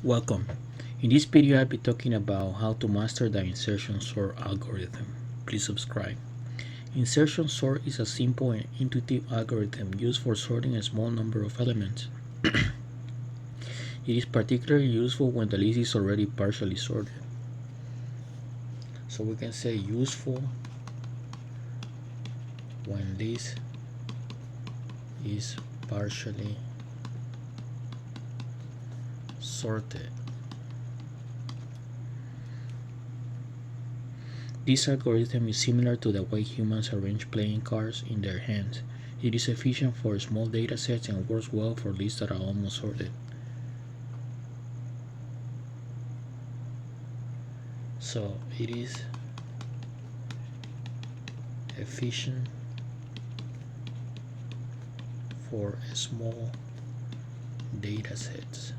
Welcome. In this video I'll be talking about how to master the insertion sort algorithm. Please subscribe. Insertion sort is a simple and intuitive algorithm used for sorting a small number of elements. It is particularly useful when the list is already partially sorted. So we can say useful when list is partially sorted. This algorithm is similar to the way humans arrange playing cards in their hands. It is efficient for small data sets and works well for lists that are almost sorted. So it is efficient for small data sets.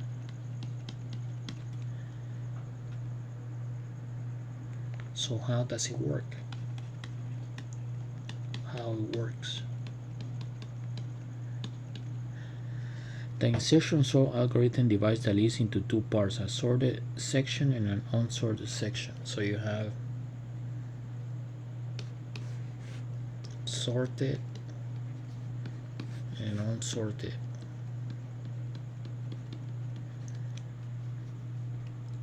So how does it work? How it works? The insertion sort algorithm divides the list into two parts, a sorted section and an unsorted section. So you have sorted and unsorted.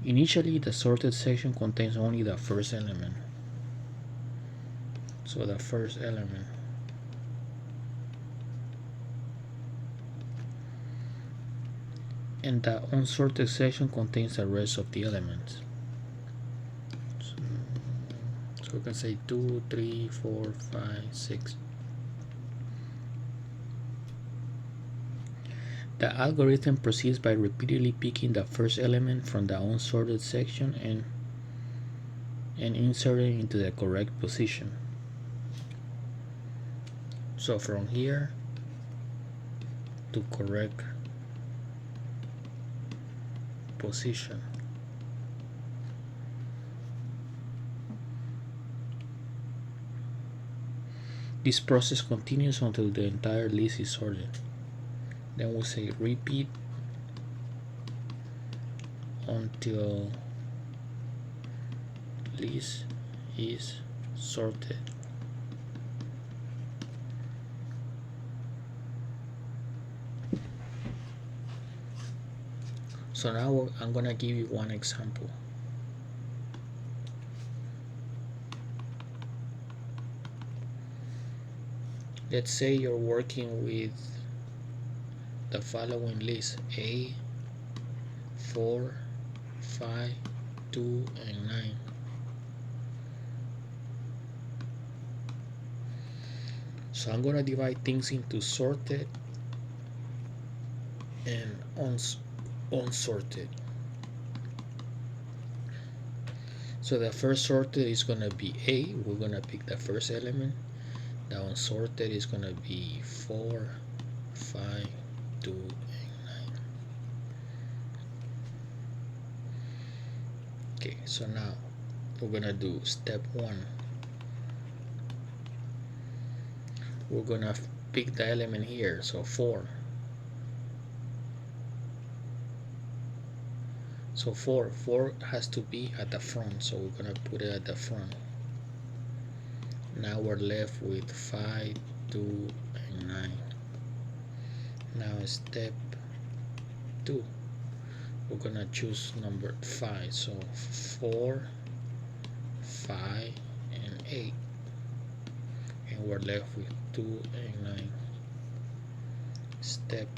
Initially, the sorted section contains only the first element. So the first element. And the unsorted section contains the rest of the elements. So we can say 2, 3, 4, 5, 6. The algorithm proceeds by repeatedly picking the first element from the unsorted section and inserting it into the correct position. So from here to correct position. This process continues until the entire list is sorted. Then we'll say repeat until list is sorted. So now I'm gonna give you one example. Let's say you're working with the following list: A, 4, 5, 2, and 9. So I'm gonna divide things into sorted and unsorted. So the first sorted is gonna be A. We're gonna pick the first element. The unsorted is gonna be 4, 5, 2, and 9. Okay, so now we're gonna do step 1. We're gonna pick the element here, so 4. So 4 has to be at the front, so we're gonna put it at the front. Now we're left with 5, 2, and 9. Now step 2. We're gonna choose number 5, so 4, 5, and 8. And we're left with 2 and 9. Step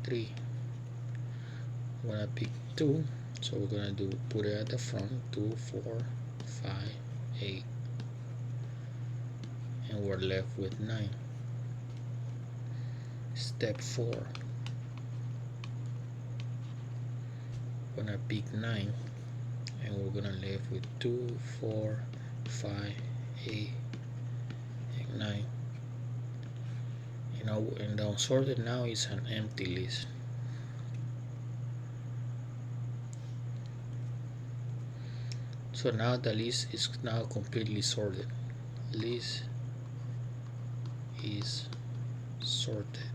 3. We're gonna pick 2, so we're gonna put it at the front. 2, 4, 5, 8, and we're left with 9. Step 4. We're gonna pick 9, and we're gonna left with 2, 4, 5, 8, and 9. And the unsorted now is an empty list. So now the list is now completely sorted. List is sorted.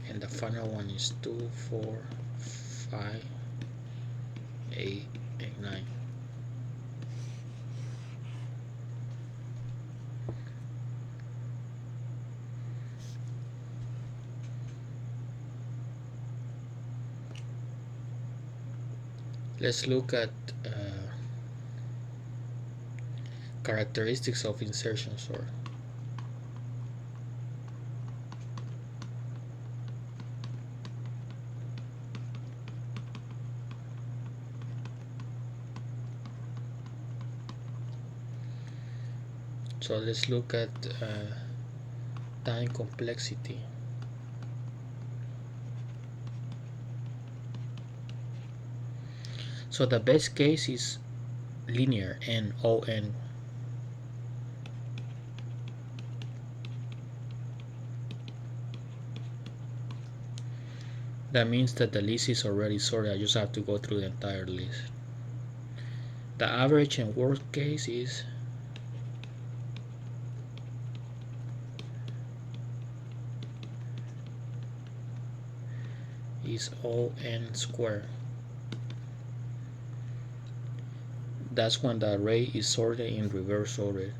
and the final one is 2, 4, 5, 8, and 9. Let's look at characteristics of insertion sort. So let's look at time complexity. So the best case is linear n, O(n). That means that the list is already sorted. I just have to go through the entire list. The average and worst case is O(n) squared. That's when the array is sorted in reverse order.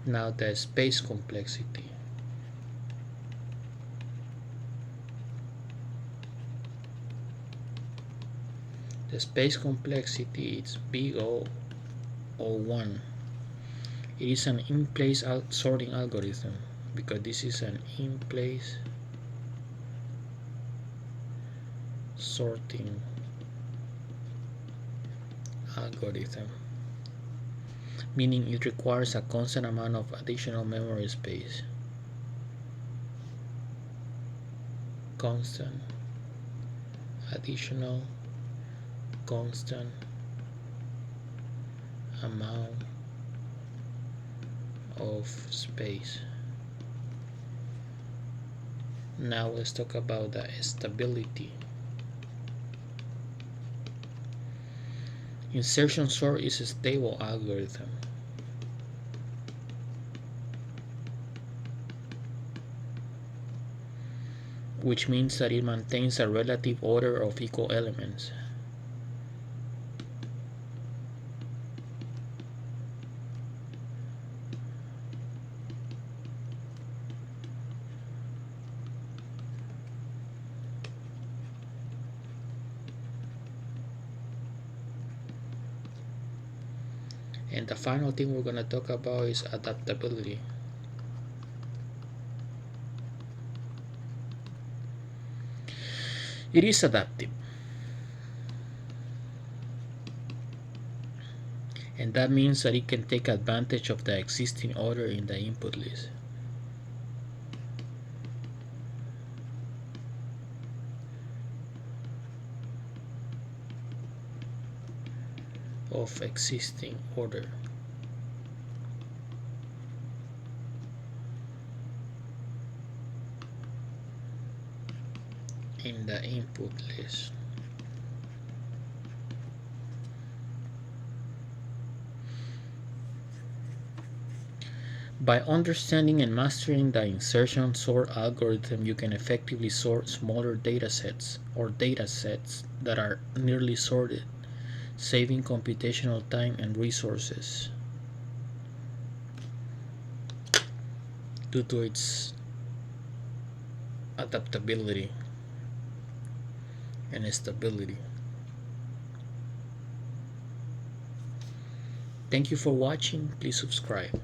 Now the space complexity. The space complexity is big O, O1. It is an in-place sorting algorithm because this is an in-place sorting algorithm, meaning it requires a constant amount of additional memory space. Constant amount of space. Now let's talk about the stability. Insertion sort is a stable algorithm. Which means that it maintains a relative order of equal elements. And the final thing we're going to talk about is adaptability. It is adaptive. And that means that it can take advantage of the existing order in the input list. Of existing order. In the input list. By understanding and mastering the insertion sort algorithm, you can effectively sort smaller data sets or data sets that are nearly sorted, saving computational time and resources due to its adaptability and stability. Thank you for watching. Please subscribe.